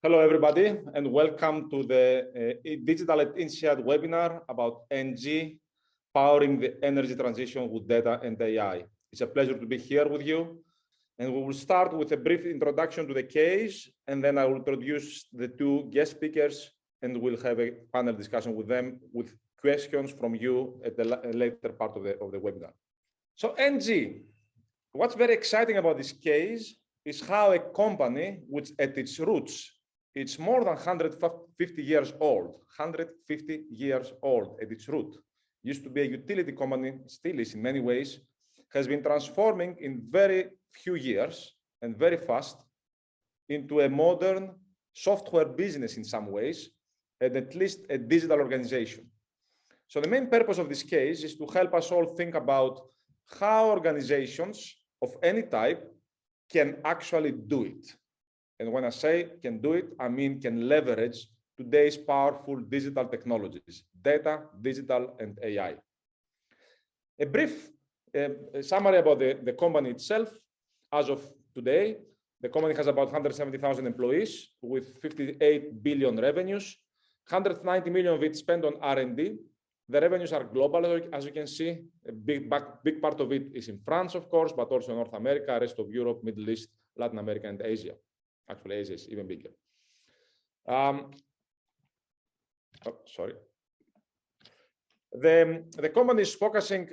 Hello, everybody, and welcome to the Digital at INSEAD webinar about ENGIE, powering the energy transition with data and AI. It's a pleasure to be here with you. And we will start with a brief introduction to the case, and then I will introduce the two guest speakers, and we'll have a panel discussion with them with questions from you at the later part of the webinar. So ENGIE, what's very exciting about this case is how a company which at its roots, it's more than 150 years old, 150 years old at its root, used to be a utility company, still is in many ways, has been transforming in very few years and very fast into a modern software business in some ways, and at least a digital organization. So the main purpose of this case is to help us all think about how organizations of any type can actually do it. And when I say can do it, I mean can leverage today's powerful digital technologies, data, digital, and AI. A brief summary about the company itself. As of today, the company has about 170,000 employees with 58 billion revenues, 190 million of it spent on R&D. The revenues are global, as you can see. A big part of it is in France, of course, but also North America, rest of Europe, Middle East, Latin America, and Asia. Actually, Asia is even bigger. The company is focusing,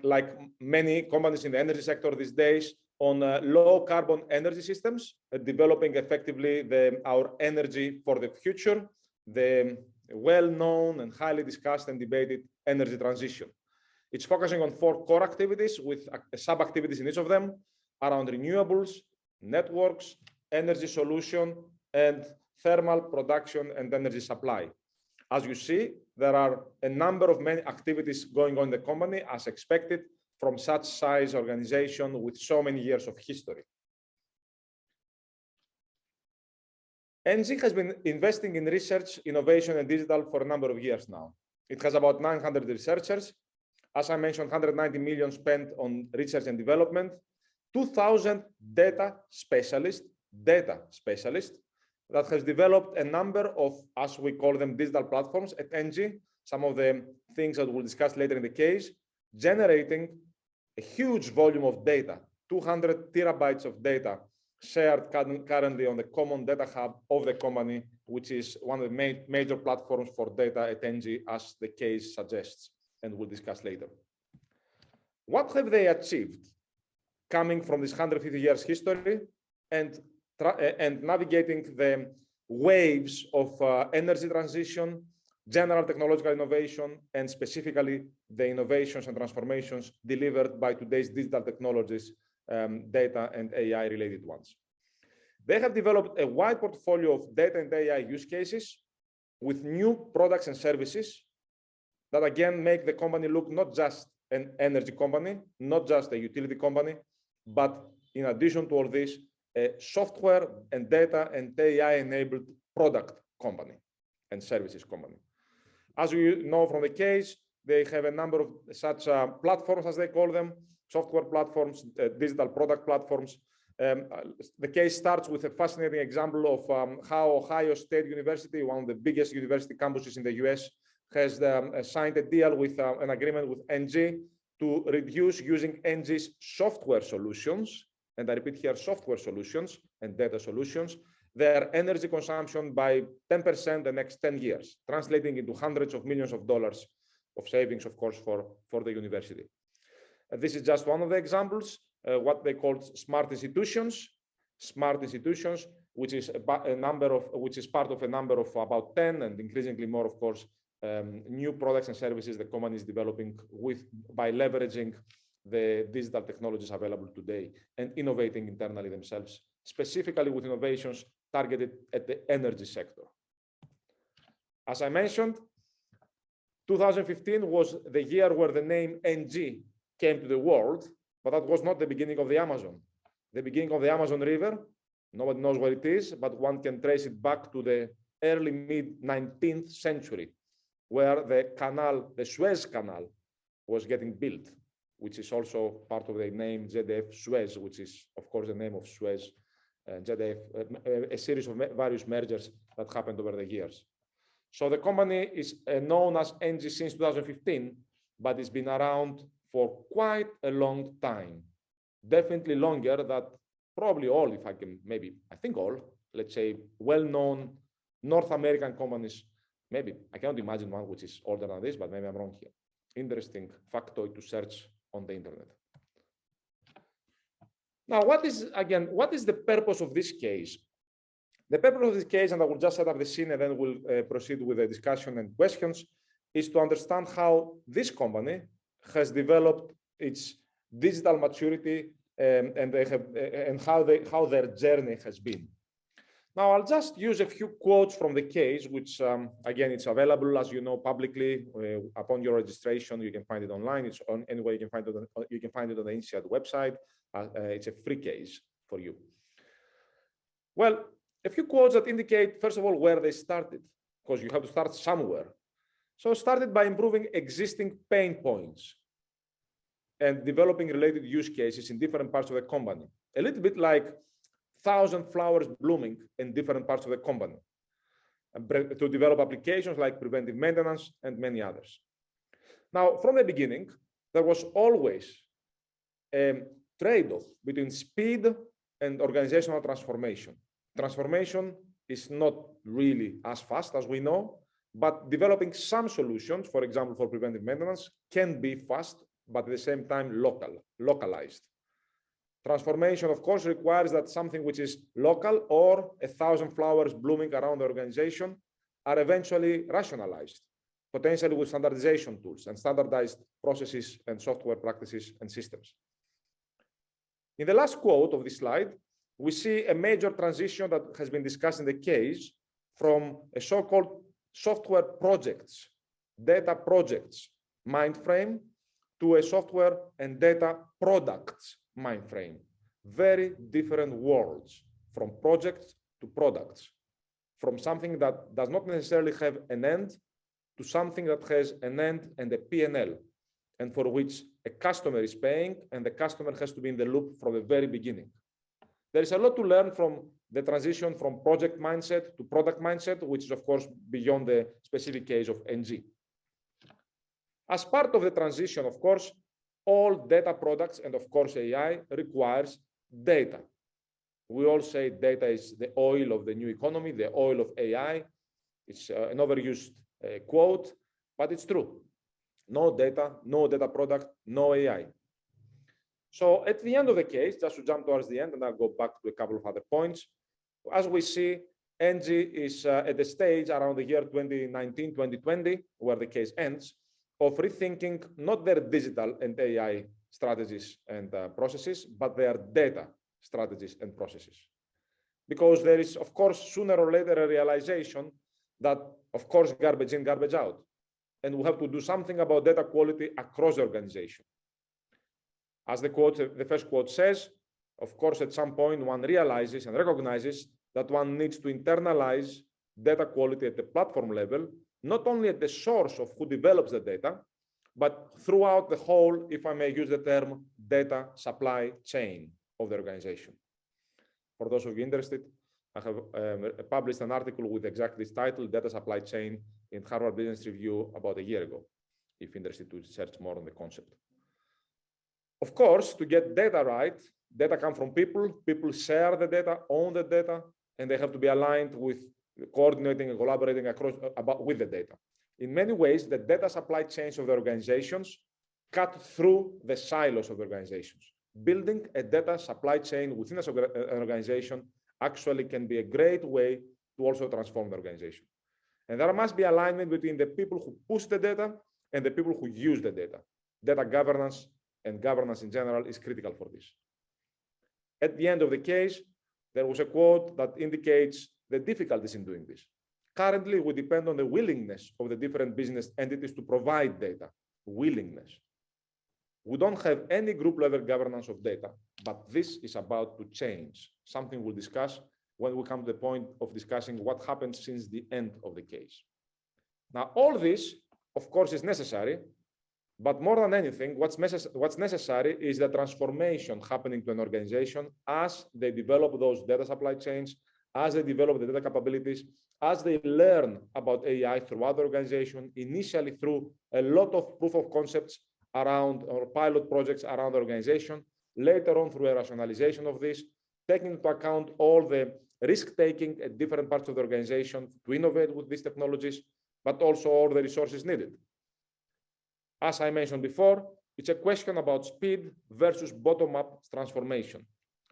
like many companies in the energy sector these days, on low carbon energy systems, developing effectively our energy for the future, the well-known and highly discussed and debated energy transition. It's focusing on 4 core activities with sub-activities in each of them around renewables, networks, energy solution, and thermal production and energy supply. As you see, there are a number of many activities going on in the company as expected from such size organization with so many years of history. ENGIE has been investing in research, innovation, and digital for a number of years now. It has about 900 researchers. As I mentioned, 190 million spent on research and development, 2,000 data specialists that has developed a number of, as we call them, digital platforms at ENGIE. Some of the things that we'll discuss later in the case, generating a huge volume of data, 200 terabytes of data shared currently on the common data hub of the company, which is one of the major platforms for data at ENGIE, as the case suggests, and we'll discuss later. What have they achieved coming from this 150 years history and navigating the waves of energy transition, general technological innovation, and specifically the innovations and transformations delivered by today's digital technologies, data and AI related ones? They have developed a wide portfolio of data and AI use cases with new products and services that again make the company look not just an energy company, not just a utility company, but in addition to all this, a software and data and AI-enabled product company and services company. As you know from the case, they have a number of such platforms, as they call them, software platforms, digital product platforms. The case starts with a fascinating example of how Ohio State University, one of the biggest university campuses in the US, has signed a deal with an agreement with ENGIE to reduce using ENGIE's software solutions, and I repeat here, software solutions and data solutions, their energy consumption by 10% the next 10 years, translating into hundreds of millions of dollars of savings, of course, for the university. This is just one of the examples, what they call smart institutions, which is part of a number of about 10 and increasingly more, of course, new products and services the company is developing by leveraging the digital technologies available today and innovating internally themselves, specifically with innovations targeted at the energy sector. As I mentioned, 2015 was the year where the name ENGIE came to the world, but that was not the beginning of the Amazon. The beginning of the Amazon River, nobody knows where it is, but one can trace it back to the early mid-19th century, where the Suez Canal was getting built, which is also part of the name ZDF Suez, which is, of course, the name of Suez a series of various mergers that happened over the years. So the company is known as ENGIE since 2015, but it's been around for quite a long time. Definitely longer than probably all, if I can, maybe, I think all, let's say, well-known North American companies. Maybe, I cannot imagine one which is older than this, but maybe I'm wrong here. Interesting factoid to search on the internet. Now, what is the purpose of this case? The purpose of this case, and I will just set up the scene and then we'll proceed with the discussion and questions, is to understand how this company has developed its digital maturity and how their journey has been. Now, I'll just use a few quotes from the case, which, again, it's available, as you know, publicly upon your registration. You can find it online. It's on anywhere you can find it. You can find it on the INSEAD website. It's a free case for you. Well, a few quotes that indicate, first of all, where they started, because you have to start somewhere. So started by improving existing pain points and developing related use cases in different parts of the company. A little bit like 1,000 flowers blooming in different parts of the company, to develop applications like preventive maintenance and many others. Now, from the beginning, there was always a trade-off between speed and organizational transformation. Transformation is not really as fast as we know, but developing some solutions, for example, for preventive maintenance, can be fast, but at the same time localized. Transformation, of course, requires that something which is local or 1,000 flowers blooming around the organization are eventually rationalized, potentially with standardization tools and standardized processes and software practices and systems. In the last quote of this slide, we see a major transition that has been discussed in the case from a so-called software projects, data projects mind frame to a software and data products mind frame. Very different worlds, from projects to products, from something that does not necessarily have an end to something that has an end and a P&L, and for which a customer is paying, and the customer has to be in the loop from the very beginning. There is a lot to learn from the transition from project mindset to product mindset, which is, of course, beyond the specific case of ENGIE. As part of the transition, of course, all data products and, of course, AI requires data. We all say data is the oil of the new economy, the oil of AI. It's an overused quote, but it's true. No data product, no AI. So at the end of the case, just to jump towards the end, and I'll go back to a couple of other points. As we see, ENGIE is at the stage around the year 2019, 2020, where the case ends, of rethinking not their digital and AI strategies and processes, but their data strategies and processes. Because there is, of course, sooner or later a realization that, of course, garbage in, garbage out. And we have to do something about data quality across the organization. As the first quote says, of course, at some point, one realizes and recognizes that one needs to internalize data quality at the platform level, not only at the source of who develops the data, but throughout the whole, if I may use the term, data supply chain of the organization. For those of you interested, I have published an article with exactly this title, Data Supply Chain, in Harvard Business Review about a year ago, if interested to search more on the concept. Of course, to get data right, data come from people, people share the data, own the data, and they have to be aligned with coordinating and collaborating with the data. In many ways, the data supply chains of the organizations cut through the silos of the organizations. Building a data supply chain within an organization actually can be a great way to also transform the organization. And there must be alignment between the people who push the data and the people who use the data. Data governance and governance in general is critical for this. At the end of the case, there was a quote that indicates the difficulties in doing this. Currently, we depend on the willingness of the different business entities to provide data, willingness. We don't have any group level governance of data, but this is about to change, something we'll discuss when we come to the point of discussing what happened since the end of the case. Now, all this, of course, is necessary But more than anything, what's necessary is the transformation happening to an organization as they develop those data supply chains, as they develop the data capabilities, as they learn about AI throughout the organization, initially through a lot of proof of concepts around or pilot projects around the organization, later on through a rationalization of this, taking into account all the risk-taking at different parts of the organization to innovate with these technologies, but also all the resources needed. As I mentioned before, it's a question about speed versus bottom-up transformation.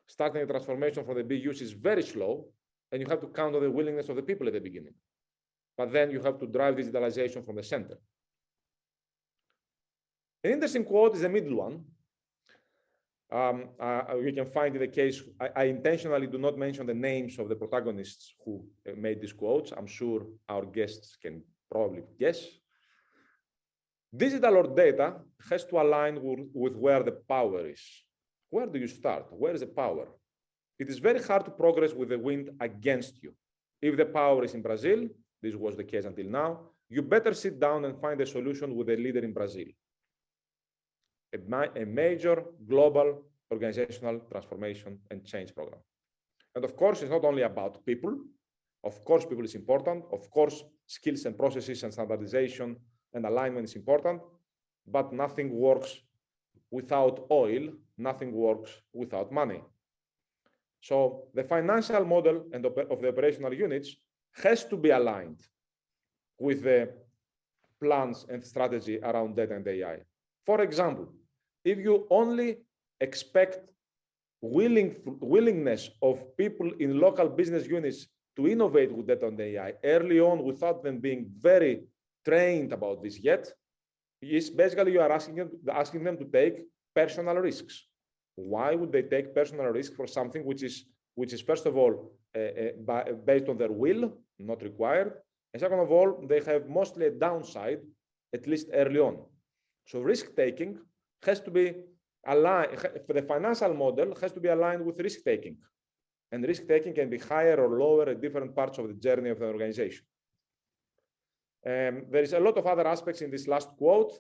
Starting a transformation from the BUs is very slow, and you have to count on the willingness of the people at the beginning. But then you have to drive digitalization from the center. An interesting quote is the middle one. You can find in the case, I intentionally do not mention the names of the protagonists who made these quotes. I'm sure our guests can probably guess. Digital or data has to align with where the power is. Where do you start? Where is the power? It is very hard to progress with the wind against you. If the power is in Brazil, this was the case until now, you better sit down and find a solution with a leader in Brazil. A major global organizational transformation and change program. And of course, it's not only about people. Of course, people is important. Of course, skills and processes and standardization and alignment is important, but nothing works without oil, nothing works without money. So the financial model and of the operational units has to be aligned with the plans and strategy around data and AI. For example, if you only expect willingness of people in local business units to innovate with data and AI early on without them being very trained about this yet, is basically you are asking them to take personal risks. Why would they take personal risk for something which is first of all based on their will, not required, and second of all, they have mostly a downside, at least early on. So risk taking has to be aligned. The financial model has to be aligned with risk taking, and risk taking can be higher or lower at different parts of the journey of the organization. There is a lot of other aspects in this last quote,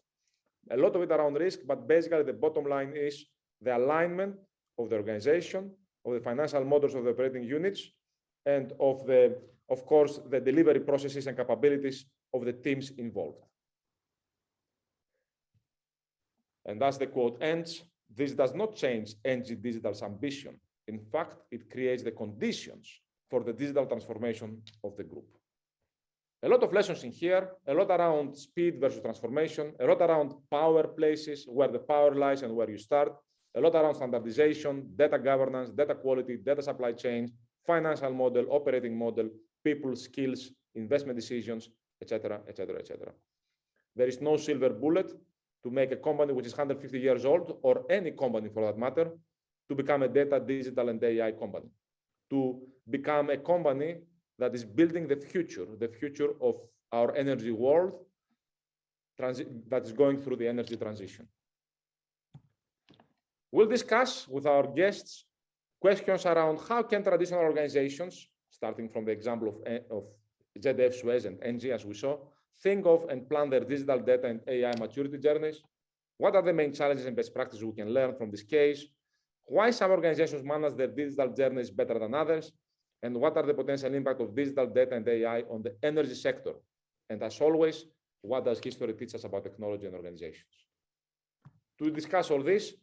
a lot of it around risk, but basically the bottom line is the alignment of the organization, of the financial models of the operating units, and of course, the delivery processes and capabilities of the teams involved. And as the quote ends, this does not change ENGIE Digital's ambition. In fact, it creates the conditions for the digital transformation of the group. A lot of lessons in here, a lot around speed versus transformation, a lot around power places, where the power lies and where you start, a lot around standardization, data governance, data quality, data supply chain, financial model, operating model, people, skills, investment decisions, etc., etc., etc. There is no silver bullet to make a company which is 150 years old, or any company for that matter, to become a data, digital, and AI company, to become a company that is building the future of our energy world that is going through the energy transition. We'll discuss with our guests questions around how can traditional organizations, starting from the example of ZDF Suez and ENGIE, as we saw, think of and plan their digital data and AI maturity journeys. What are the main challenges and best practices we can learn from this case? Why some organizations manage their digital journeys better than others? And what are the potential impact of digital data and AI on the energy sector? And as always, what does history teach us about technology and organizations? To discuss all this,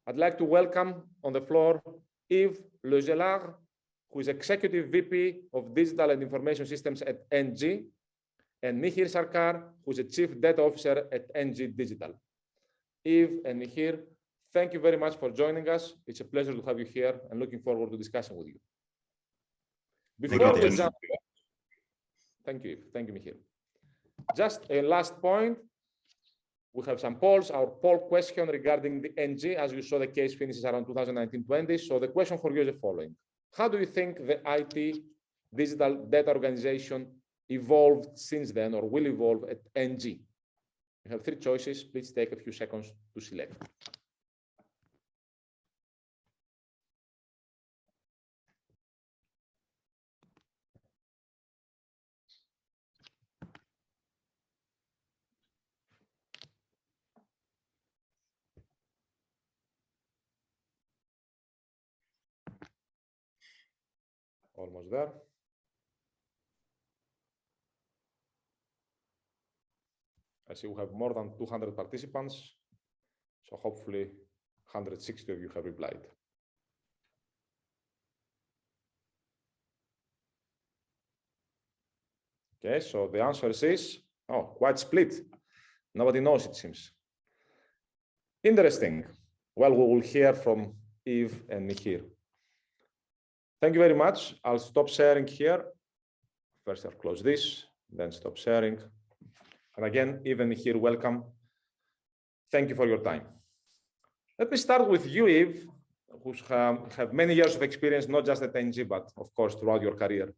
I'd like to welcome on the floor Yves Le Gélard, who is Executive VP of Digital and Information Systems at ENGIE, and Mihir Sarkar, who is the Chief Data Officer at ENGIE Digital. Yves and Mihir, thank you very much for joining us. It's a pleasure to have you here and looking forward to discussing with you. Before we jump, thank you, Mihir. Just a last point. We have some polls. Our poll question regarding the ENGIE, as you saw, the case finishes around 2019-20. So the question for you is the following. How do you think the IT digital data organization evolved since then or will evolve at ENGIE? You have 3 choices. Please take a few seconds to select. Almost there. I see we have more than 200 participants, so hopefully 160 of you have replied. Okay, so the answer is, oh, quite split. Nobody knows, it seems. Interesting. Well, we will hear from Yves and Mihir. Thank you very much. I'll stop sharing here. First, I'll close this, then stop sharing. And again, Yves and Mihir, welcome. Thank you for your time. Let me start with you, Yves, who have many years of experience, not just at ENGIE, but of course, throughout your career.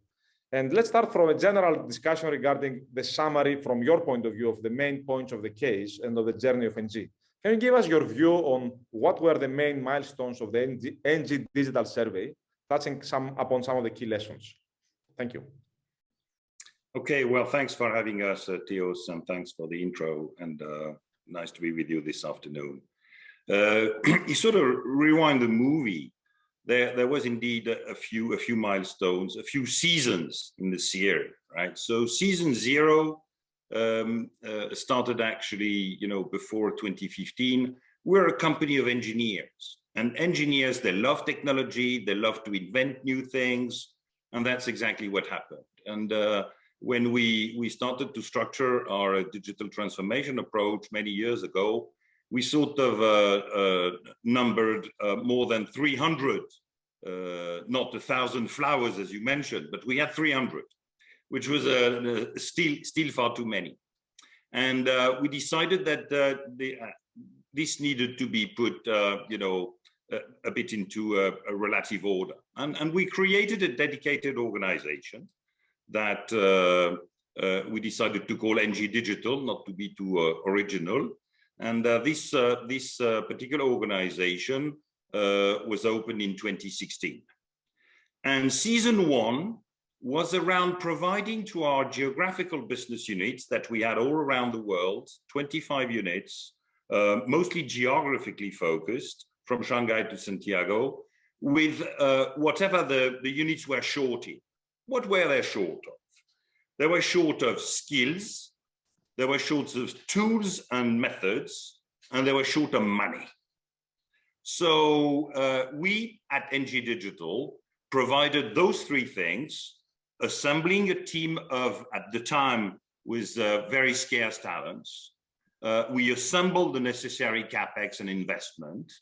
And let's start from a general discussion regarding the summary from your point of view of the main points of the case and of the journey of ENGIE. Can you give us your view on what were the main milestones of the ENGIE Digital Survey, touching upon some of the key lessons? Thank you. Okay, well, thanks for having us, Theos, and thanks for the intro, and nice to be with you this afternoon. You sort of rewind the movie. There was indeed a few milestones, a few seasons in this year, right? So season 0 started actually, before 2015. We're a company of engineers, and engineers, they love technology, they love to invent new things, and that's exactly what happened. And when we started to structure our digital transformation approach many years ago, we sort of numbered more than 300, not 1,000 flowers as you mentioned, but we had 300, which was still far too many. And we decided that this needed to be put, a bit into a relative order. And we created a dedicated organization that we decided to call ENGIE Digital, not to be too original. And this particular organization was opened in 2016. And season 1 was around providing to our geographical business units that we had all around the world, 25 units, mostly geographically focused, from Shanghai to Santiago, with whatever the units were short in. What were they short of? They were short of skills, they were short of tools and methods, and they were short of money. So we at ENGIE Digital provided those 3 things, assembling a team of, at the time, with very scarce talents. We assembled the necessary CapEx and investment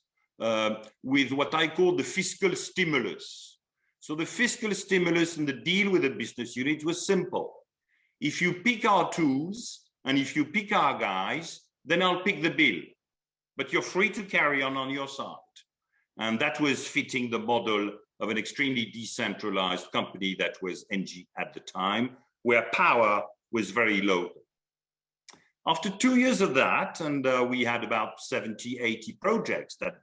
with what I call the fiscal stimulus. So the fiscal stimulus and the deal with the business unit was simple. If you pick our tools and if you pick our guys, then I'll pick the bill. But you're free to carry on your side. And that was fitting the model of an extremely decentralized company that was ENGIE at the time, where power was very local. After 2 years of that, and we had about 70, 80 projects that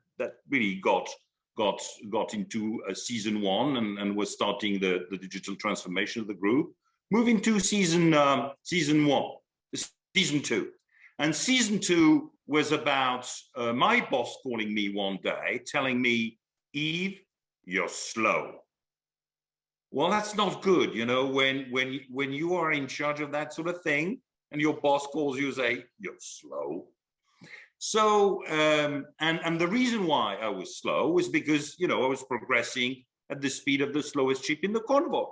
really got into season 1 and was starting the digital transformation of the group, moving to season 2. And season 2 was about my boss calling me one day, telling me, Yves, you're slow. Well, that's not good, when you are in charge of that sort of thing, and your boss calls you and say, you're slow. So, and the reason why I was slow was because, I was progressing at the speed of the slowest ship in the convoy.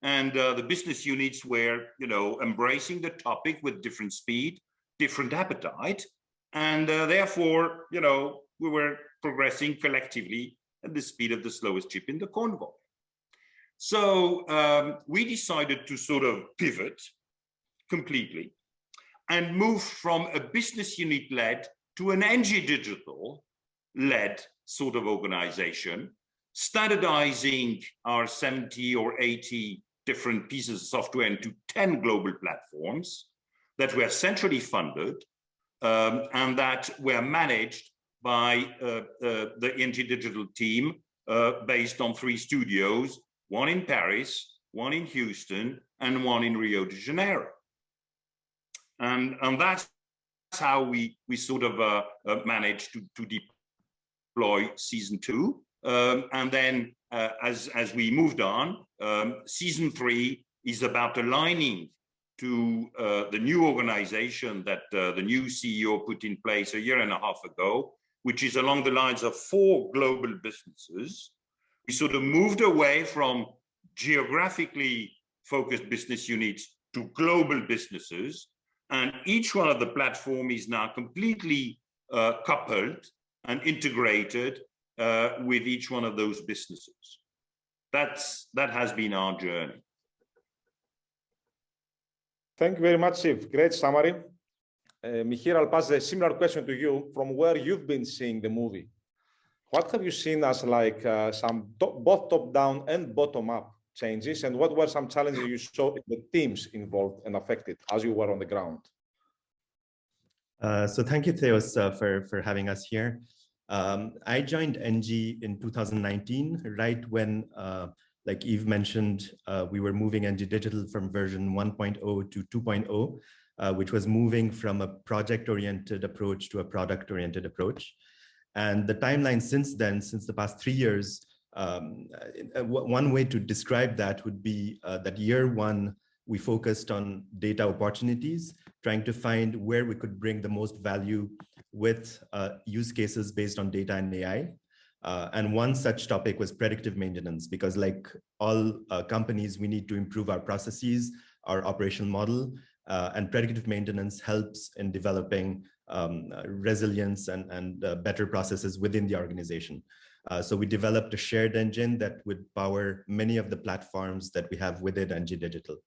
And the business units were, embracing the topic with different speed, different appetite. And therefore, we were progressing collectively at the speed of the slowest ship in the convoy. So we decided to sort of pivot completely and move from a business unit led to an ENGIE Digital led sort of organization, standardizing our 70 or 80 different pieces of software into 10 global platforms that were centrally funded and that were managed by the ENGIE Digital team based on 3 studios, one in Paris, one in Houston, and one in Rio de Janeiro. And that's how we sort of managed to deploy season 2. And then as we moved on, season 3 is about aligning to the new organization that the new CEO put in place a year and a half ago, which is along the lines of 4 global businesses. We sort of moved away from geographically focused business units to global businesses, and each one of the platform is now completely coupled and integrated with each one of those businesses. That has been our journey. Thank you very much, Yves. Great summary. Mihir, I'll pass a similar question to you from where you've been seeing the movie. What have you seen as like some both top-down and bottom-up changes, and what were some challenges you saw in the teams involved and affected as you were on the ground? So thank you, Theos, for having us here. I joined ENGIE in 2019, right when, like Yves mentioned, we were moving ENGIE Digital from version 1.0 to 2.0, which was moving from a project-oriented approach to a product-oriented approach. And the timeline since then, since the past 3 years, one way to describe that would be that year 1, we focused on data opportunities, trying to find where we could bring the most value with use cases based on data and AI. And one such topic was predictive maintenance, because like all companies, we need to improve our processes, our operational model, and predictive maintenance helps in developing resilience and better processes within the organization. So we developed a shared engine that would power many of the platforms that we have within ENGIE Digital.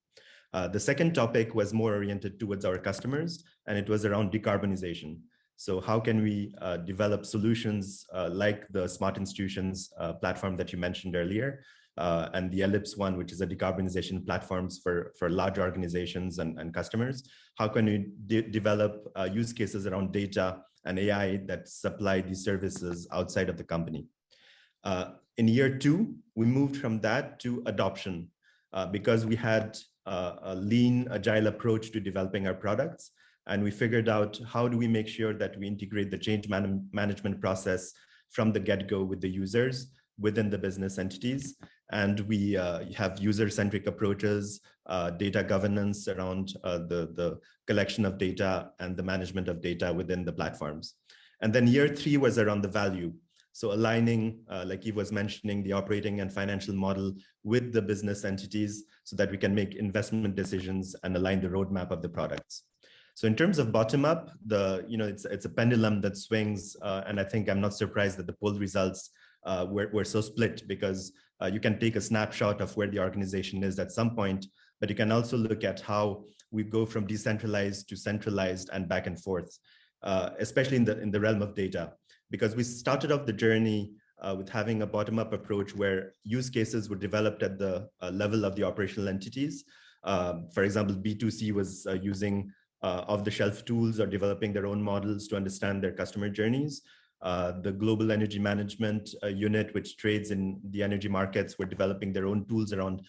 The second topic was more oriented towards our customers, and it was around decarbonization. So how can we develop solutions like the Smart Institutions platform that you mentioned earlier, and the Ellipse one, which is a decarbonization platforms for large organizations and customers? How can we develop use cases around data and AI that supply these services outside of the company? In year 2, we moved from that to adoption because we had a lean, agile approach to developing our products. And we figured out how do we make sure that we integrate the change management process from the get-go with the users within the business entities. And we have user-centric approaches, data governance around the collection of data and the management of data within the platforms. And then year 3 was around the value. So aligning, like Yves was mentioning, the operating and financial model with the business entities so that we can make investment decisions and align the roadmap of the products. So in terms of bottom up, it's a pendulum that swings, and I think I'm not surprised that the poll results were so split, because you can take a snapshot of where the organization is at some point, but you can also look at how we go from decentralized to centralized and back and forth, especially in the realm of data, because we started off the journey with having a bottom-up approach where use cases were developed at the level of the operational entities. For example, B2C was using off-the-shelf tools or developing their own models to understand their customer journeys. The Global Energy Management unit, which trades in the energy markets, were developing their own tools around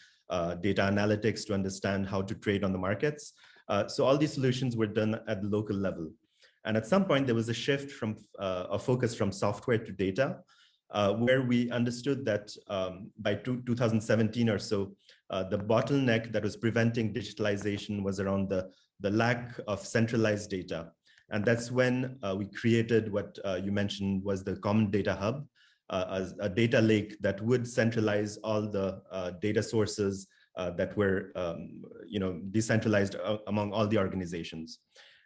data analytics to understand how to trade on the markets. So all these solutions were done at the local level. And at some point, there was a shift from a focus from software to data, where we understood that by 2017 or so, the bottleneck that was preventing digitalization was around the lack of centralized data. And that's when we created what you mentioned was the Common Data Hub, a data lake that would centralize all the data sources that were decentralized among all the organizations.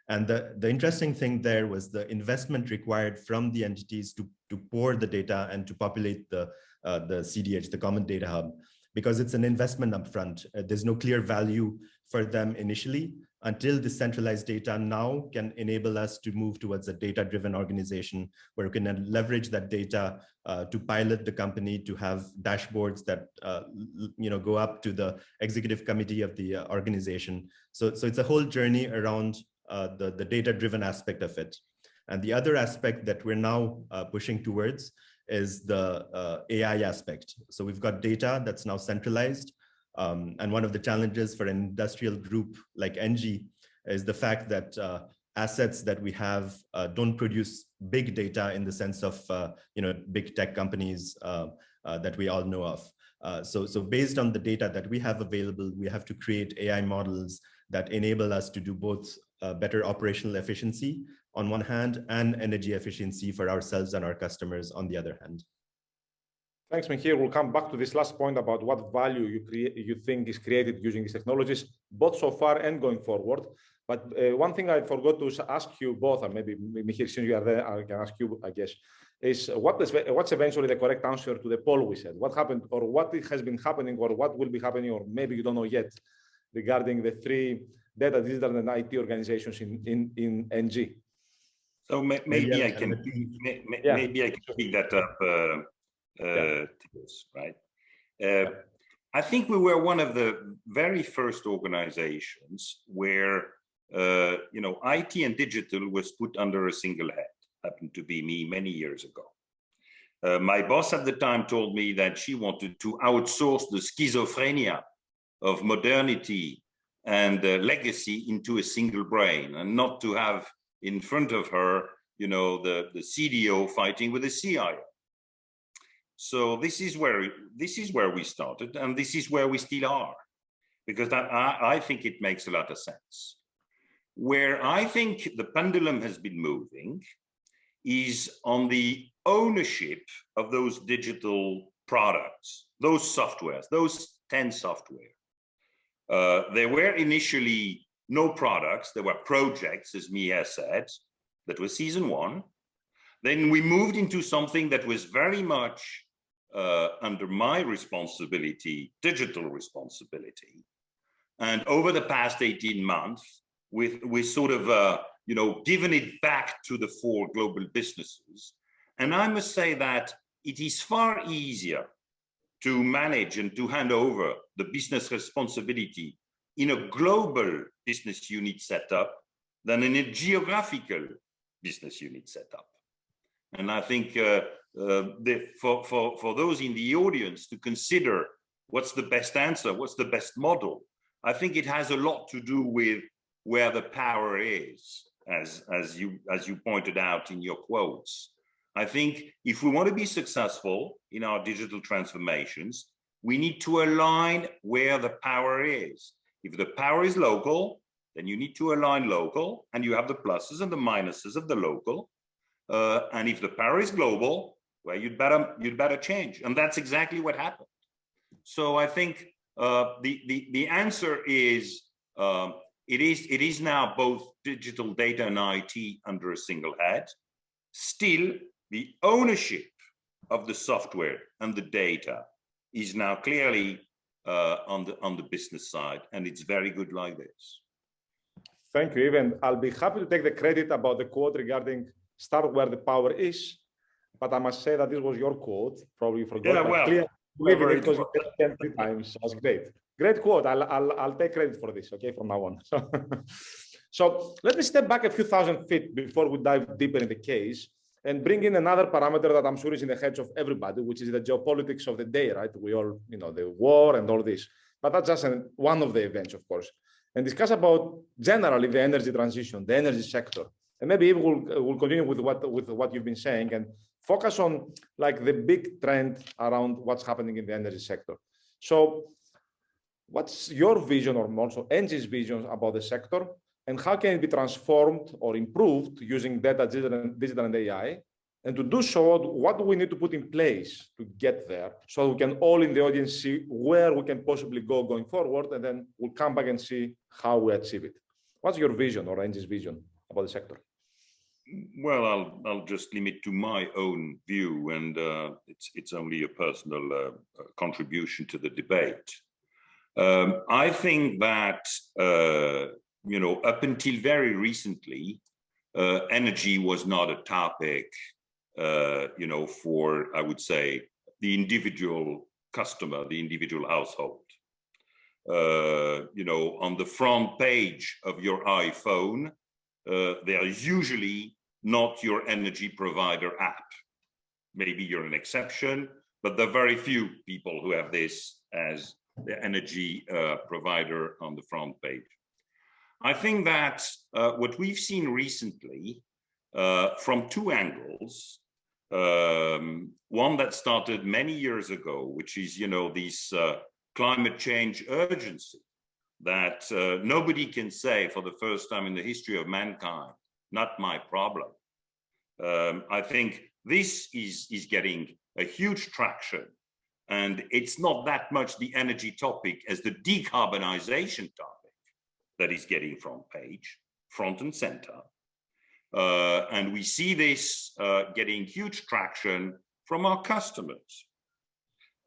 And the interesting thing there was the investment required from the entities to pour the data and to populate the CDH, the Common Data Hub, because it's an investment upfront. There's no clear value for them initially until the centralized data now can enable us to move towards a data-driven organization where we can leverage that data to pilot the company, to have dashboards that go up to the executive committee of the organization. So it's a whole journey around the data-driven aspect of it. And the other aspect that we're now pushing towards is the AI aspect. So we've got data that's now centralized. And one of the challenges for an industrial group like ENGIE is the fact that assets that we have don't produce big data in the sense of big tech companies that we all know of. So based on the data that we have available, we have to create AI models that enable us to do both better operational efficiency on one hand and energy efficiency for ourselves and our customers on the other hand. Thanks, Mihir. We'll come back to this last point about what value you think is created using these technologies, both so far and going forward. But one thing I forgot to ask you both, or maybe Mihir, since you are there, I can ask you, I guess, is what's eventually the correct answer to the poll we said? What happened, or what has been happening, or what will be happening, or maybe you don't know yet, regarding the 3 data, digital, and IT organizations in ENGIE? So maybe I can pick that up, right? I think we were one of the very first organizations where IT and digital was put under a single head. Happened to be me many years ago. My boss at the time told me that she wanted to outsource the schizophrenia of modernity and legacy into a single brain, and not to have in front of her, the CDO fighting with the CIO. So this is where we started, and this is where we still are, because I think it makes a lot of sense. Where I think the pendulum has been moving is on the ownership of those digital products, those softwares, those 10 software. There were initially no products, there were projects, as Mihir said, that was season 1. Then we moved into something that was very much under my responsibility, digital responsibility. And over the past 18 months, we sort of, given it back to the 4 global businesses. And I must say that it is far easier to manage and to hand over the business responsibility in a global business unit setup than in a geographical business unit setup. And I think for those in the audience to consider what's the best answer, what's the best model, I think it has a lot to do with where the power is, as you pointed out in your quotes. I think if we want to be successful in our digital transformations, we need to align where the power is. If the power is local, then you need to align local, and you have the pluses and the minuses of the local. And if the power is global, well, you'd better change. And that's exactly what happened. So I think the answer is it is now both digital data and IT under a single head. Still, the ownership of the software and the data is now clearly on the business side, and it's very good like this. Thank you, Yves. I'll be happy to take the credit about the quote regarding start where the power is, but I must say that this was your quote. Probably you forgot. Yeah, well, because you said it 3 times. That's great. Great quote. I'll take credit for this. Okay, from now on. So let me step back a few thousand feet before we dive deeper in the case and bring in another parameter that I'm sure is in the heads of everybody, which is the geopolitics of the day, right? We all, the war and all this. But that's just one of the events, of course. And discuss about generally the energy transition, the energy sector. And maybe we'll continue with what you've been saying and focus on like the big trend around what's happening in the energy sector. So what's your vision, or also ENGIE's vision about the sector, and how can it be transformed or improved using data, digital and AI? And to do so, what do we need to put in place to get there so we can all in the audience see where we can possibly go going forward, and then we'll come back and see how we achieve it. What's your vision or ENGIE's vision about the sector? Well, I'll just limit to my own view, and it's only a personal contribution to the debate. I think that up until very recently, energy was not a topic, for, I would say, the individual customer, the individual household. On the front page of your iPhone, there is usually not your energy provider app. Maybe you're an exception, but there are very few people who have this as the energy provider on the front page. I think that what we've seen recently from two angles, one that started many years ago, which is, this climate change urgency that nobody can say for the first time in the history of mankind, not my problem. I think this is getting a huge traction, and it's not that much the energy topic as the decarbonization topic that is getting front and center. And we see this getting huge traction from our customers.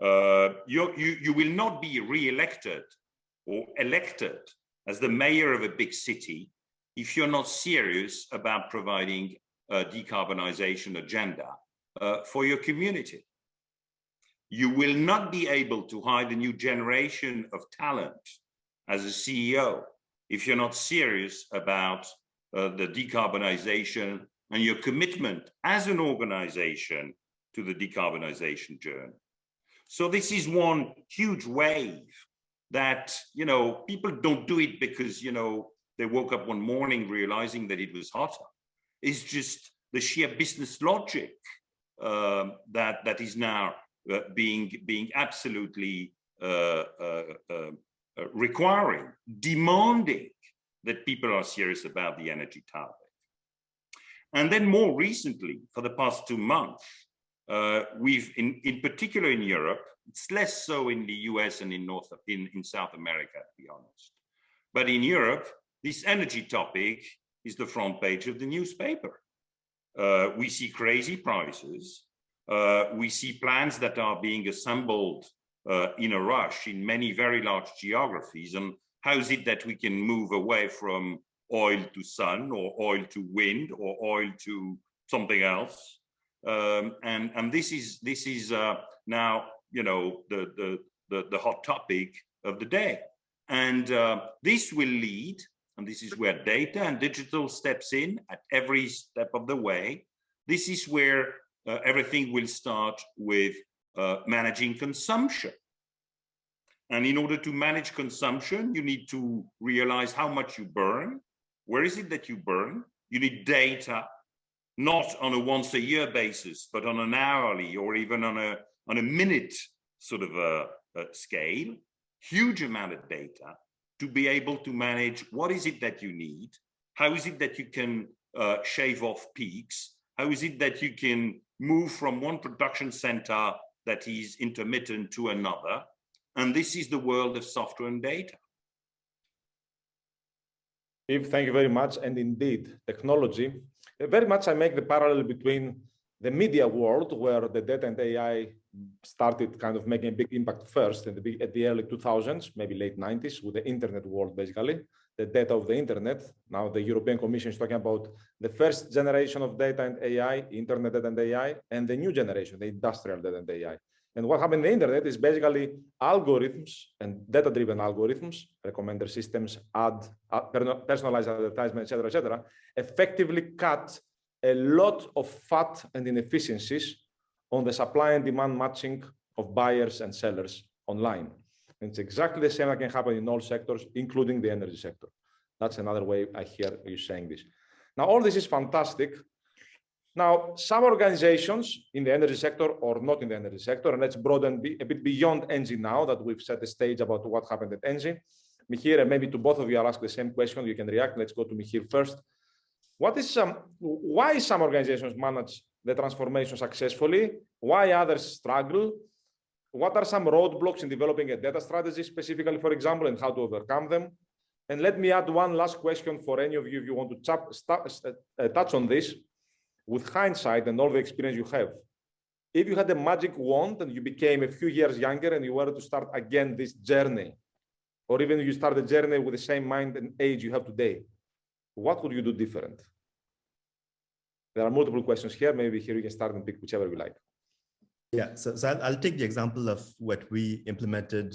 You will not be re-elected or elected as the mayor of a big city if you're not serious about providing a decarbonization agenda for your community. You will not be able to hire the new generation of talent as a CEO if you're not serious about the decarbonization and your commitment as an organization to the decarbonization journey. So this is one huge wave that, people don't do it because, they woke up one morning realizing that it was hotter. It's just the sheer business logic that is now being absolutely requiring, demanding that people are serious about the energy topic. And then more recently, for the past 2 months, we've, in particular in Europe, it's less so in the US and in South America, to be honest. But in Europe, this energy topic is the front page of the newspaper. We see crazy prices. We see plans that are being assembled in a rush in many very large geographies. And how is it that we can move away from oil to sun, or oil to wind, or oil to something else? And this is now, the hot topic of the day. And this will lead, and this is where data and digital steps in at every step of the way. This is where everything will start with managing consumption. And in order to manage consumption, you need to realize how much you burn. Where is it that you burn? You need data, not on a once a year basis, but on an hourly or even on a minute sort of a scale. Huge amount of data to be able to manage what is it that you need, how is it that you can shave off peaks, how is it that you can move from one production center that is intermittent to another. And this is the world of software and data. Yves, thank you very much. And indeed, technology, very much I make the parallel between the media world, where the data and AI started kind of making a big impact first at the early 2000s, maybe late 90s, with the internet world, basically, the data of the internet. Now the European Commission is talking about the first generation of data and AI, internet data and AI, and the new generation, the industrial data and AI. And what happened in the internet is basically algorithms and data-driven algorithms, recommender systems, personalized advertisement, et cetera, effectively cut a lot of fat and inefficiencies on the supply and demand matching of buyers and sellers online. And it's exactly the same that can happen in all sectors, including the energy sector. That's another way I hear you saying this. Now, all this is fantastic. Now, some organizations in the energy sector or not in the energy sector, and let's broaden a bit beyond ENGIE now that we've set the stage about what happened at ENGIE. Mihir, and maybe to both of you, I'll ask the same question. You can react. Let's go to Mihir first. Why some organizations manage the transformation successfully? Why others struggle? What are some roadblocks in developing a data strategy specifically, for example, and how to overcome them? And let me add one last question for any of you if you want to touch on this. With hindsight and all the experience you have, if you had a magic wand and you became a few years younger and you were to start again this journey, or even you start the journey with the same mind and age you have today, what would you do different? There are multiple questions here. Maybe here you can start and pick whichever you like. Yeah, so I'll take the example of what we implemented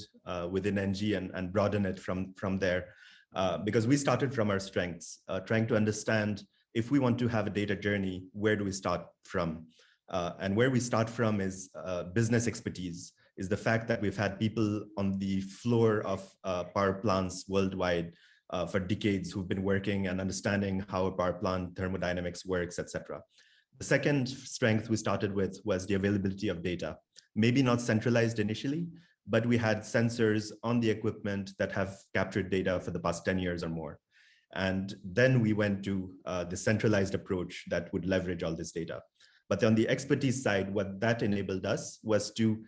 within ENGIE and broaden it from there, because we started from our strengths, trying to understand if we want to have a data journey, where do we start from? And where we start from is business expertise, is the fact that we've had people on the floor of power plants worldwide for decades who've been working and understanding how a power plant thermodynamics works, etc. The second strength we started with was the availability of data. Maybe not centralized initially, but we had sensors on the equipment that have captured data for the past 10 years or more. And then we went to the centralized approach that would leverage all this data. But on the expertise side, what that enabled us was to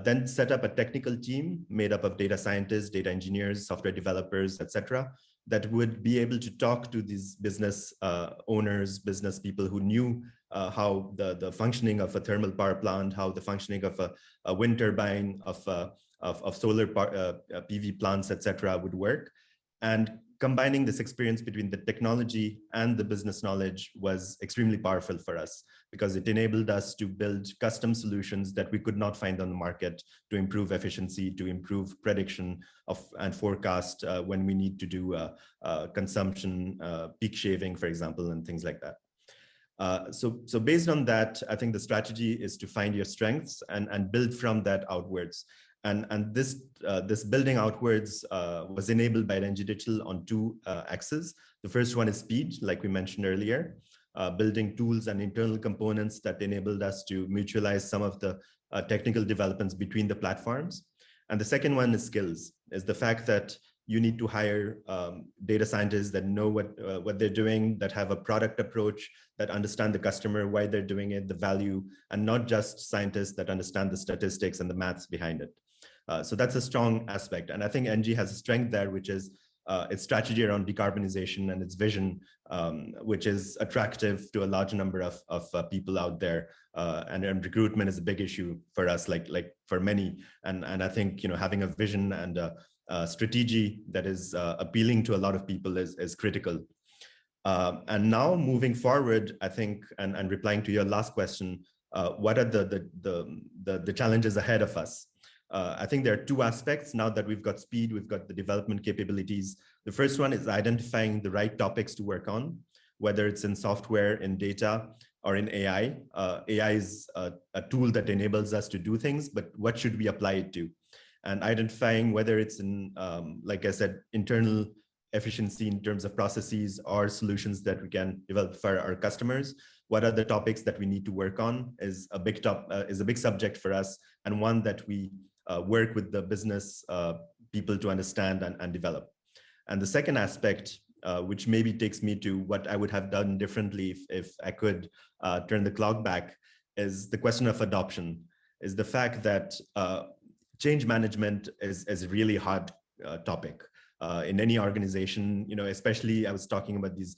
then set up a technical team made up of data scientists, data engineers, software developers, etc., that would be able to talk to these business owners, business people who knew how the functioning of a thermal power plant, how the functioning of a wind turbine, of solar PV plants, etc., would work. And combining this experience between the technology and the business knowledge was extremely powerful for us, because it enabled us to build custom solutions that we could not find on the market to improve efficiency, to improve prediction of and forecast when we need to do consumption, peak shaving, for example, and things like that. So based on that, I think the strategy is to find your strengths and build from that outwards. And this building outwards was enabled by ENGIE Digital on two axes. The first one is speed, like we mentioned earlier, building tools and internal components that enabled us to mutualize some of the technical developments between the platforms. And the second one is skills, is the fact that you need to hire data scientists that know what they're doing, that have a product approach, that understand the customer, why they're doing it, the value, and not just scientists that understand the statistics and the maths behind it. So that's a strong aspect. And I think ENGIE has a strength there, which is its strategy around decarbonization and its vision, which is attractive to a large number of people out there. And recruitment is a big issue for us, like for many. And I think, having a vision and a strategy that is appealing to a lot of people is critical. And now moving forward, I think, and replying to your last question, what are the challenges ahead of us? I think there are two aspects now that we've got speed, we've got the development capabilities. The first one is identifying the right topics to work on, whether it's in software, in data, or in AI. AI is a tool that enables us to do things, but what should we apply it to? And identifying whether it's in, like I said, internal efficiency in terms of processes or solutions that we can develop for our customers. What are the topics that we need to work on is a big subject for us, and one that we work with the business people to understand and develop. And the second aspect, which maybe takes me to what I would have done differently if I could turn the clock back, is the question of adoption, is the fact that change management is a really hard topic in any organization, especially I was talking about these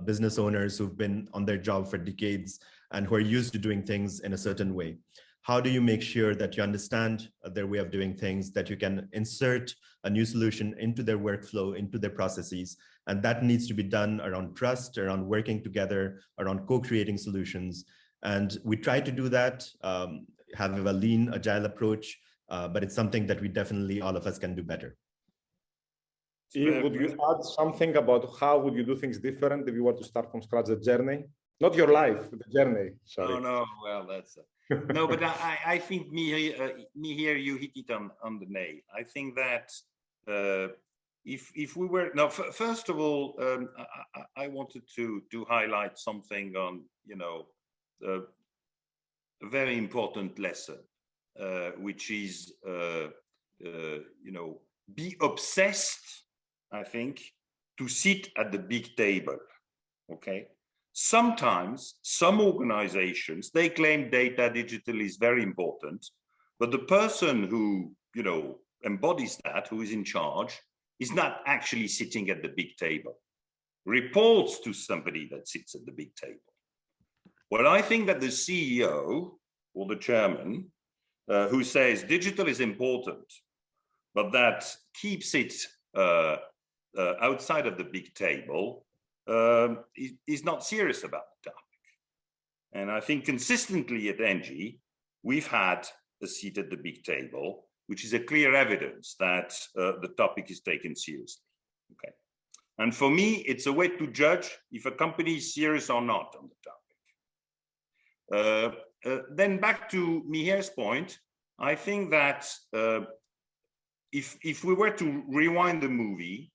business owners who've been on their job for decades and who are used to doing things in a certain way. How do you make sure that you understand their way of doing things, that you can insert a new solution into their workflow, into their processes? And that needs to be done around trust, around working together, around co-creating solutions. And we try to do that, have a lean, agile approach, but it's something that we definitely, all of us, can do better. Yves, would you add something about how would you do things different if you were to start from scratch the journey? Not your life, the journey, sorry. Oh, no, well, that's... No, but I think, Mihir, you hit it on the nail. I think that if we were... Now, first of all, I wanted to highlight something on, a very important lesson, which is, be obsessed, I think, to sit at the big table, okay? Sometimes some organizations, they claim data digital is very important, but the person who, embodies that, who is in charge, is not actually sitting at the big table, reports to somebody that sits at the big table. Well, I think that the CEO or the chairman who says digital is important, but that keeps it outside of the big table, is not serious about the topic. And I think consistently at ENGIE, we've had a seat at the big table, which is a clear evidence that the topic is taken seriously. Okay. And for me, it's a way to judge if a company is serious or not on the topic. Then back to Mihir's point, I think that if we were to rewind the movie,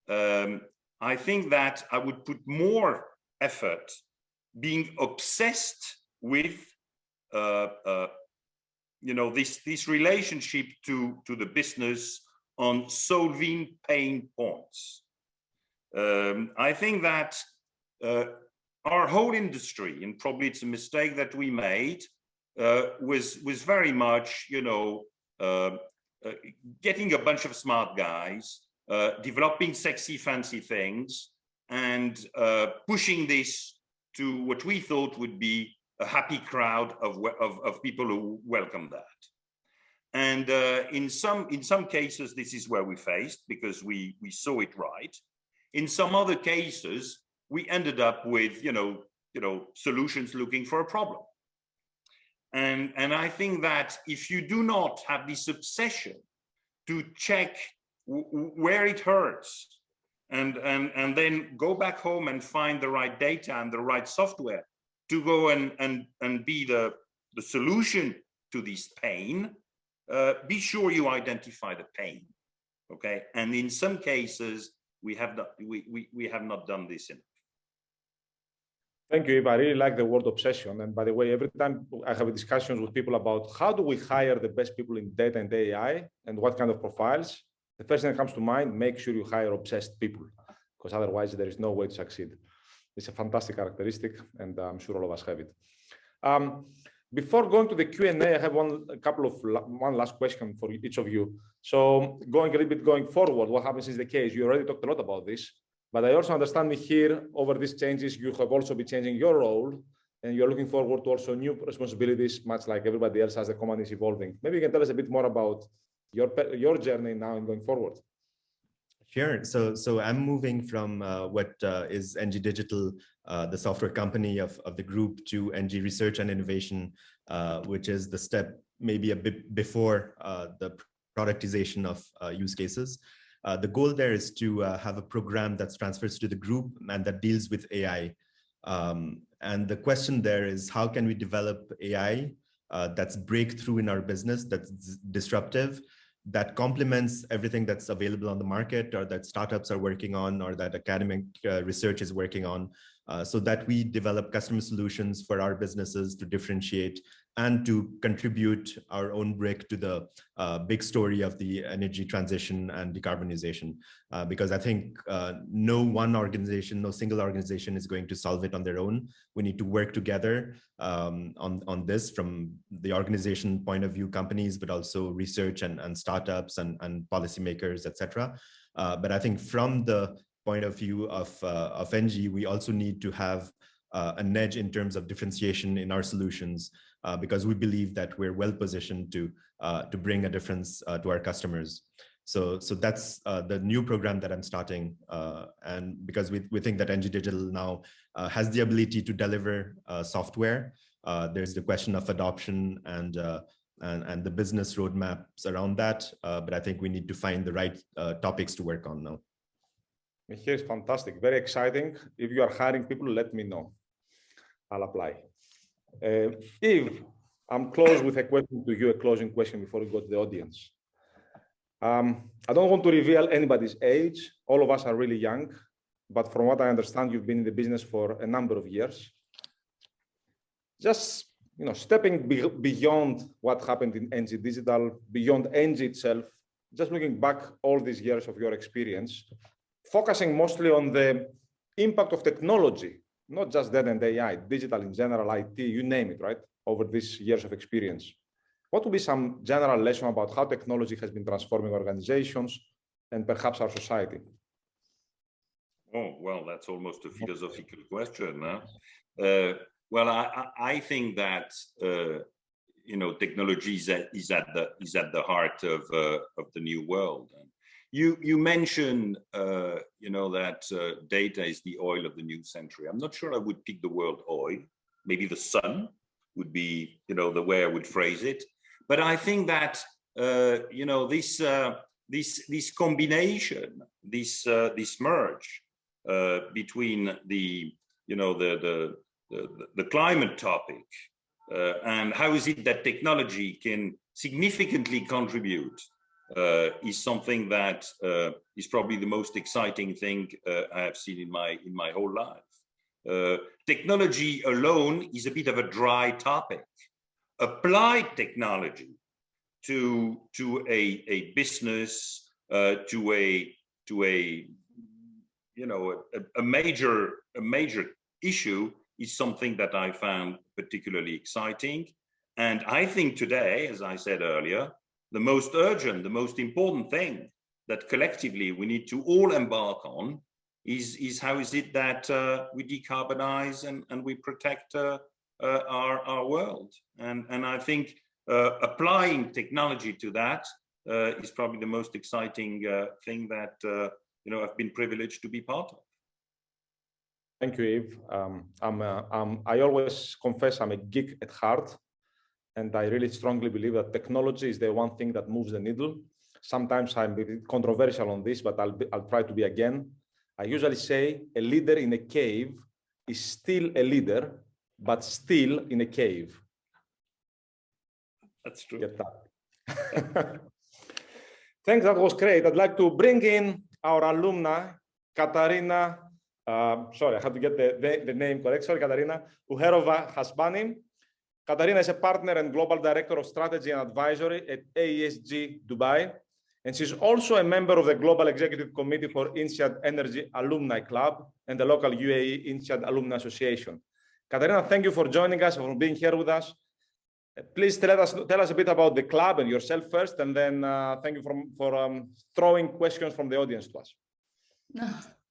I think that I would put more effort being obsessed with this relationship to the business on solving pain points. I think that our whole industry, and probably it's a mistake that we made, was very much, getting a bunch of smart guys, developing sexy, fancy things, and pushing this to what we thought would be a happy crowd of people who welcome that. And in some cases, this is where we faced, because we saw it right. In some other cases, we ended up with solutions looking for a problem. And I think that if you do not have this obsession to check where it hurts, and then go back home and find the right data and the right software to go and be the solution to this pain, be sure you identify the pain, okay? And in some cases, we have not done this enough. Thank you, Yves. I really like the word obsession. And by the way, every time I have discussions with people about how do we hire the best people in data and AI and what kind of profiles, the first thing that comes to mind, make sure you hire obsessed people, because otherwise there is no way to succeed. It's a fantastic characteristic, and I'm sure all of us have it. Before going to the Q&A, I have one last question for each of you. So going forward, what happens is the case. You already talked a lot about this, but I also understand here over these changes, you have also been changing your role, and you're looking forward to also new responsibilities, much like everybody else as the company is evolving. Maybe you can tell us a bit more about your journey now and going forward. Sure. So I'm moving from what is ENGIE Digital, the software company of the group, to ENGIE Research and Innovation, which is the step maybe a bit before the productization of use cases. The goal there is to have a program that transfers to the group and that deals with AI. And the question there is, how can we develop AI that's breakthrough in our business, that's disruptive, that complements everything that's available on the market, or that startups are working on, or that academic research is working on, so that we develop customer solutions for our businesses to differentiate and to contribute our own brick to the big story of the energy transition and decarbonization. Because I think no one organization, no single organization is going to solve it on their own. We need to work together on this, from the organization point of view, companies, but also research and startups and policymakers, etc. But I think from the point of view of ENGIE, we also need to have an edge in terms of differentiation in our solutions, because we believe that we're well positioned to bring a difference to our customers. So that's the new program that I'm starting, and because we think that ENGIE Digital now has the ability to deliver software. There's the question of adoption and the business roadmaps around that, but I think we need to find the right topics to work on now. Here's fantastic, very exciting. If you are hiring people, let me know. I'll apply. Yves, I'm close with a question to you, a closing question before we go to the audience. I don't want to reveal anybody's age. All of us are really young, but from what I understand, you've been in the business for a number of years. Just stepping beyond what happened in ENGIE Digital, beyond ENGIE itself, just looking back all these years of your experience, focusing mostly on the impact of technology, not just data and AI, digital in general, IT, you name it, right? Over these years of experience. What would be some general lesson about how technology has been transforming organizations and perhaps our society? Oh, well, that's almost a philosophical question. Huh? Well, I think that technology is at the heart of the new world. You mentioned that data is the oil of the new century. I'm not sure I would pick the word oil. Maybe the sun would be the way I would phrase it. But I think that this combination, this merge between the climate topic and how is it that technology can significantly contribute is something that is probably the most exciting thing I have seen in my whole life. Technology alone is a bit of a dry topic. Applied technology to a business, to a major issue is something that I found particularly exciting. And I think today, as I said earlier, the most urgent, the most important thing that collectively we need to all embark on is how is it that we decarbonize and we protect our world. And I think applying technology to that is probably the most exciting thing that I've been privileged to be part of. Thank you, Yves. I always confess I'm a geek at heart, and I really strongly believe that technology is the one thing that moves the needle. Sometimes I'm a bit controversial on this, but I'll try to be again. I usually say a leader in a cave is still a leader, but still in a cave. That's true. Get that. Thanks, that was great. I'd like to bring in our alumna, Katarina, sorry, I have to get the name correct. Sorry, Katarina Uherova Hasbani. Katarina is a partner and global director of strategy and advisory at ENGIE Dubai. And she's also a member of the Global Executive Committee for INSEAD Energy Alumni Club and the local UAE INSEAD Alumni Association. Katarina, thank you for joining us, for being here with us. Please tell us a bit about the club and yourself first, and then thank you for throwing questions from the audience to us.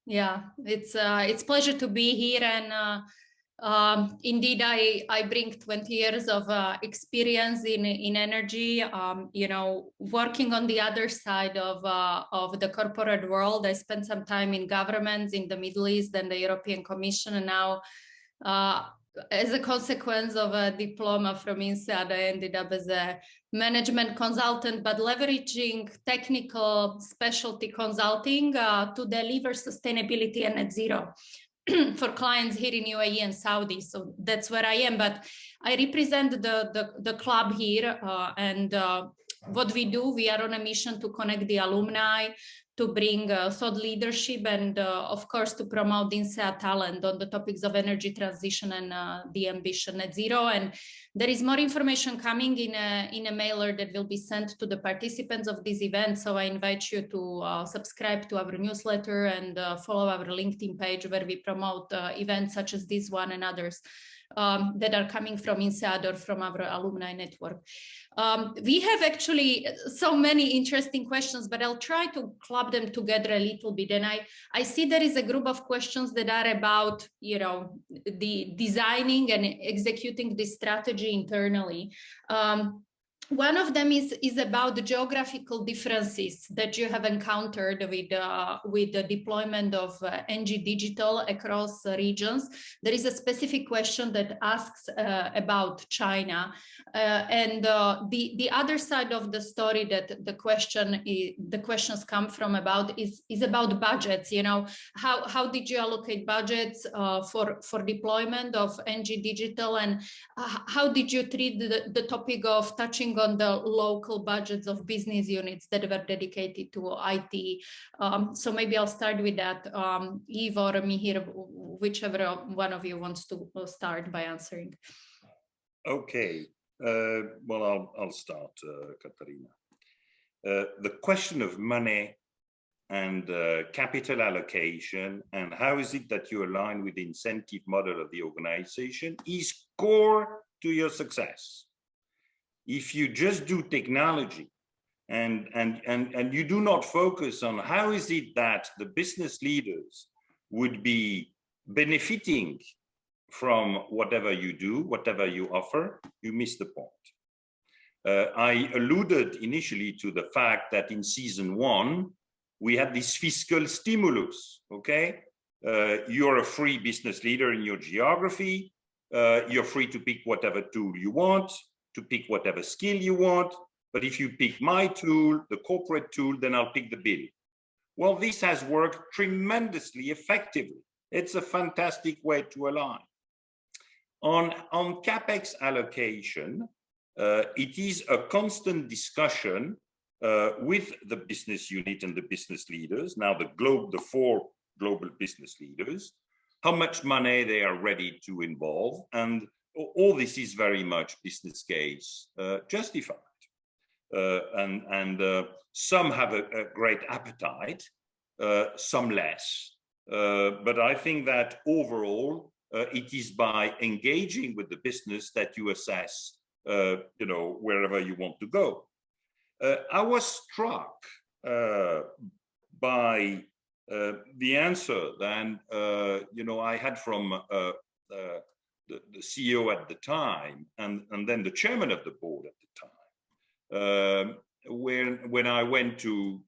Yeah, it's a pleasure to be here, and indeed I bring 20 years of experience in energy. Working on the other side of the corporate world. I spent some time in governments in the Middle East and the European Commission, and now as a consequence of a diploma from INSEAD, I ended up as a management consultant, but leveraging technical specialty consulting to deliver sustainability and net zero for clients here in UAE and Saudi. So that's where I am, but I represent the club here, and what we do, we are on a mission to connect the alumni, to bring thought leadership, and of course to promote INSEAD talent on the topics of energy transition and the ambition net zero. And there is more information coming in a mailer that will be sent to the participants of this event. So I invite you to subscribe to our newsletter and follow our LinkedIn page, where we promote events such as this one and others that are coming from INSEAD or from our alumni network. We have actually so many interesting questions, but I'll try to club them together a little bit. And I see there is a group of questions that are about, the designing and executing this strategy internally. One of them is about the geographical differences that you have encountered with the deployment of ENGIE Digital across regions. There is a specific question that asks about China, and the other side of the story that the questions come from about is about budgets. How did you allocate budgets for deployment of ENGIE Digital, and how did you treat the topic of touching on the local budgets of business units that were dedicated to IT? So maybe I'll start with that. Yves or Mihir, whichever one of you wants to start by answering. Okay, well, I'll start, Katarina. The question of money and capital allocation and how is it that you align with the incentive model of the organization is core to your success. If you just do technology and you do not focus on how is it that the business leaders would be benefiting from whatever you do, whatever you offer, you miss the point. I alluded initially to the fact that in season 1, we had this fiscal stimulus, okay? You're a free business leader in your geography. You're free to pick whatever tool you want, to pick whatever skill you want. But if you pick my tool, the corporate tool, then I'll pick the bill. Well, this has worked tremendously effectively. It's a fantastic way to align. On CapEx allocation, it is a constant discussion with the business unit and the business leaders, now the 4 global business leaders, how much money they are ready to involve. And all this is very much business case justified. Some have a great appetite, some less. But I think that overall, it is by engaging with the business that you assess, wherever you want to go. I was struck by the answer that I had from the CEO at the time, and then the chairman of the board at the time, when I went to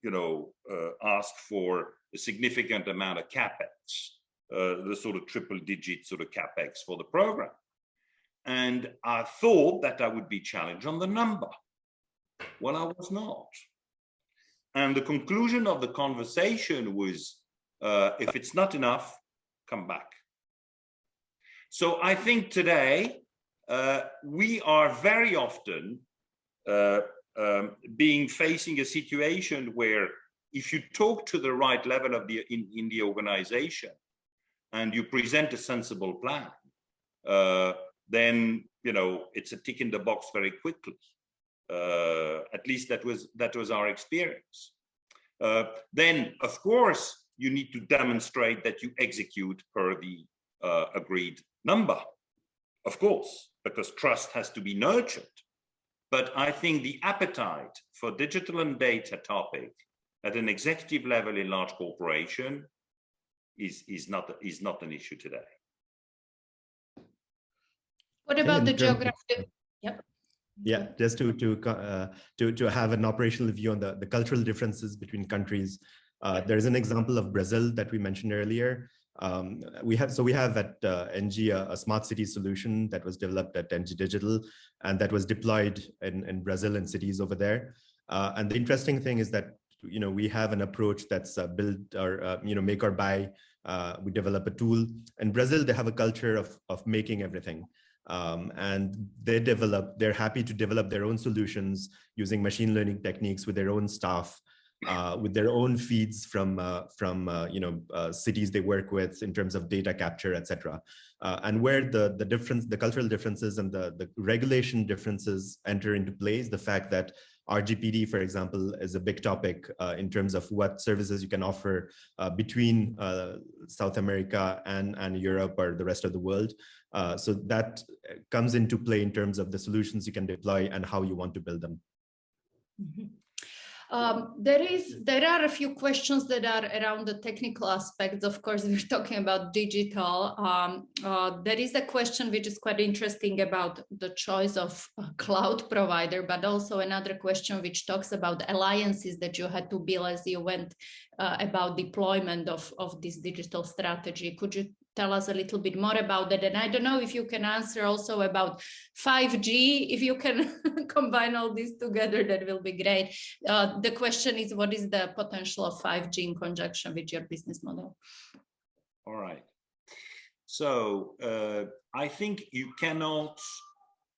ask for a significant amount of capex, the sort of triple-digit sort of capex for the program, and I thought that I would be challenged on the number. Well, I was not. And the conclusion of the conversation was, if it's not enough, come back. So I think today we are very often facing a situation where if you talk to the right level of in the organization and you present a sensible plan, then it's a tick in the box very quickly. At least that was our experience. Then, of course, you need to demonstrate that you execute per the agreed number, of course, because trust has to be nurtured. But I think the appetite for digital and data topic at an executive level in large corporation is not an issue today. What about the geographic? Yep. Yeah, just to have an operational view on the cultural differences between countries. There is an example of Brazil that we mentioned earlier. We have at ENGIE a smart city solution that was developed at ENGIE Digital, and that was deployed in Brazil and cities over there. And the interesting thing is that we have an approach that's build or make or buy. We develop a tool. In Brazil, they have a culture of making everything. And they're happy to develop their own solutions using machine learning techniques with their own staff, with their own feeds from cities they work with in terms of data capture, etc. And where the cultural differences and the regulation differences enter into play is the fact that RGPD, for example, is a big topic in terms of what services you can offer between South America and Europe or the rest of the world. So that comes into play in terms of the solutions you can deploy and how you want to build them. Mm-hmm. There are a few questions that are around the technical aspects. Of course, we're talking about digital. There is a question which is quite interesting about the choice of a cloud provider, but also another question which talks about alliances that you had to build as you went about deployment of this digital strategy. Could you tell us a little bit more about that? And I don't know if you can answer also about 5G. If you can combine all this together, that will be great. The question is, what is the potential of 5G in conjunction with your business model? All right. So I think you cannot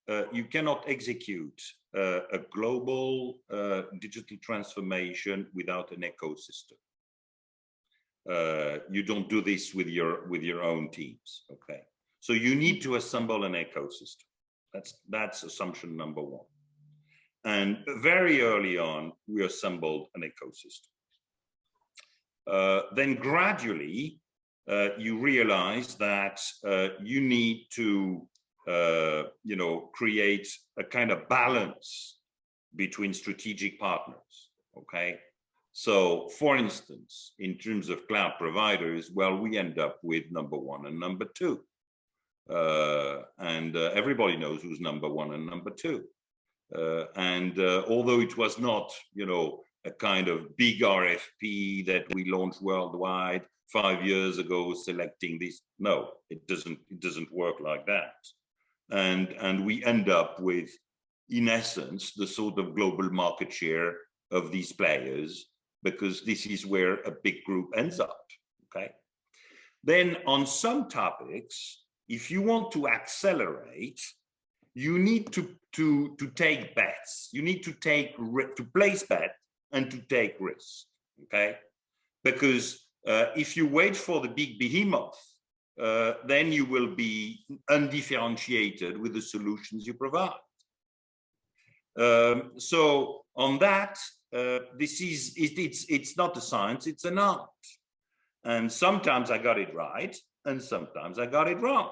execute a global digital transformation without an ecosystem. You don't do this with your own teams, okay? So you need to assemble an ecosystem. That's assumption number one. And very early on, we assembled an ecosystem. Then gradually, you realize that you need to, create a kind of balance between strategic partners, okay? So, for instance, in terms of cloud providers, well, we end up with number one and number two. And everybody knows who's number one and number two. Although it was not, a kind of big RFP that we launched worldwide 5 years ago, selecting this, no, it doesn't work like that. And we end up with, in essence, the sort of global market share of these players, because this is where a big group ends up, okay? Then on some topics, if you want to accelerate, you need to take bets. You need to place bet and to take risks, okay? Because if you wait for the big behemoth, then you will be undifferentiated with the solutions you provide. So on that, it's not a science, it's an art. And sometimes I got it right, and sometimes I got it wrong.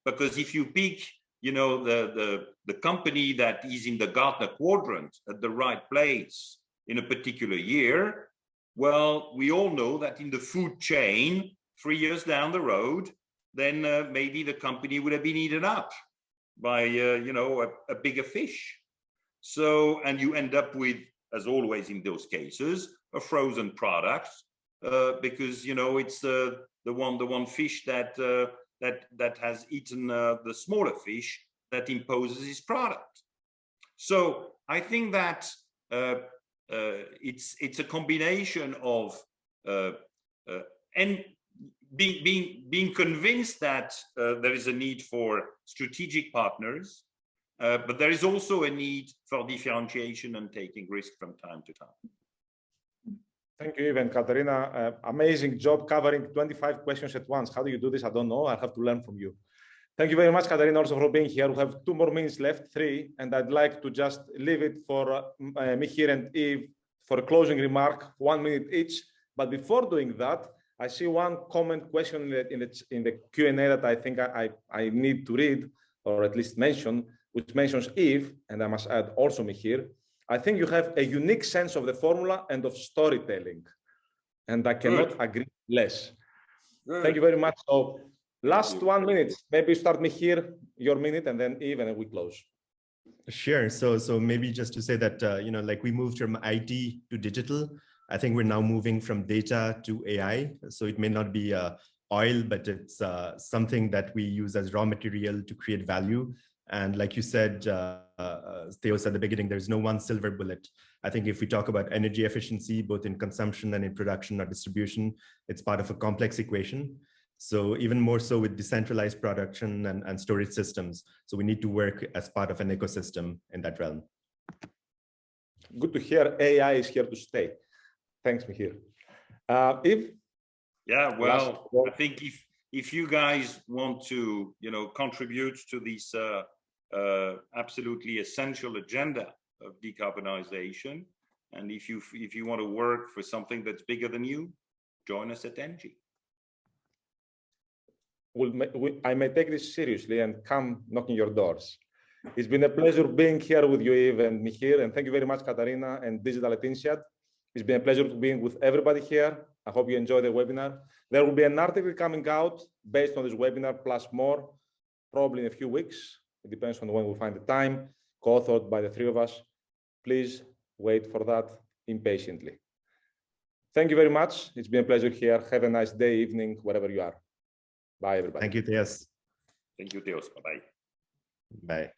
Because if you pick, you know, the company that is in the Gartner quadrant at the right place in a particular year, well, we all know that in the food chain, 3 years down the road, then maybe the company would have been eaten up by, you know, a bigger fish. So, and you end up with, as always in those cases, a frozen product, because, you know, it's the one fish that has eaten the smaller fish that imposes its product. So I think that it's a combination of and being convinced that there is a need for strategic partners, but there is also a need for differentiation and taking risk from time to time. Thank you, Yves and Katarina. Amazing job covering 25 questions at once. How do you do this? I don't know. I'll have to learn from you. Thank you very much, Katarina, also for being here. We have 2 more minutes left, 3, and I'd like to just leave it for Mihir and Yves for a closing remark, 1 minute each. But before doing that, I see one comment question in the Q&A that I think I need to read, or at least mention, which mentions Yves, and I must add also Mihir. I think you have a unique sense of the formula and of storytelling, and I cannot agree less. Thank you very much. So, last 1 minute, maybe start Mihir, your minute, and then Yves, and then we close. Sure. So maybe just to say that, you know, like we moved from IT to digital, I think we're now moving from data to AI. So it may not be oil, but it's something that we use as raw material to create value. And like you said, Theos, at the beginning, there's no one silver bullet. I think if we talk about energy efficiency, both in consumption and in production or distribution, it's part of a complex equation. So even more so with decentralized production and storage systems. So we need to work as part of an ecosystem in that realm. Good to hear AI is here to stay. Thanks, Mihir. Yves? Yeah, well, I think if you guys want to, you know, contribute to this absolutely essential agenda of decarbonization, and if you want to work for something that's bigger than you, join us at ENGIE. I may take this seriously and come knocking your doors. It's been a pleasure being here with you, Yves and Mihir, and thank you very much, Katarina and Digital at INSEAD. It's been a pleasure to be with everybody here. I hope you enjoyed the webinar. There will be an article coming out based on this webinar plus more, probably in a few weeks. It depends on when we find the time, co-authored by the 3 of us. Please wait for that impatiently. Thank you very much. It's been a pleasure here. Have a nice day, evening, wherever you are. Bye, everybody. Thank you, Theos. Thank you, Theos. Bye-bye. Bye.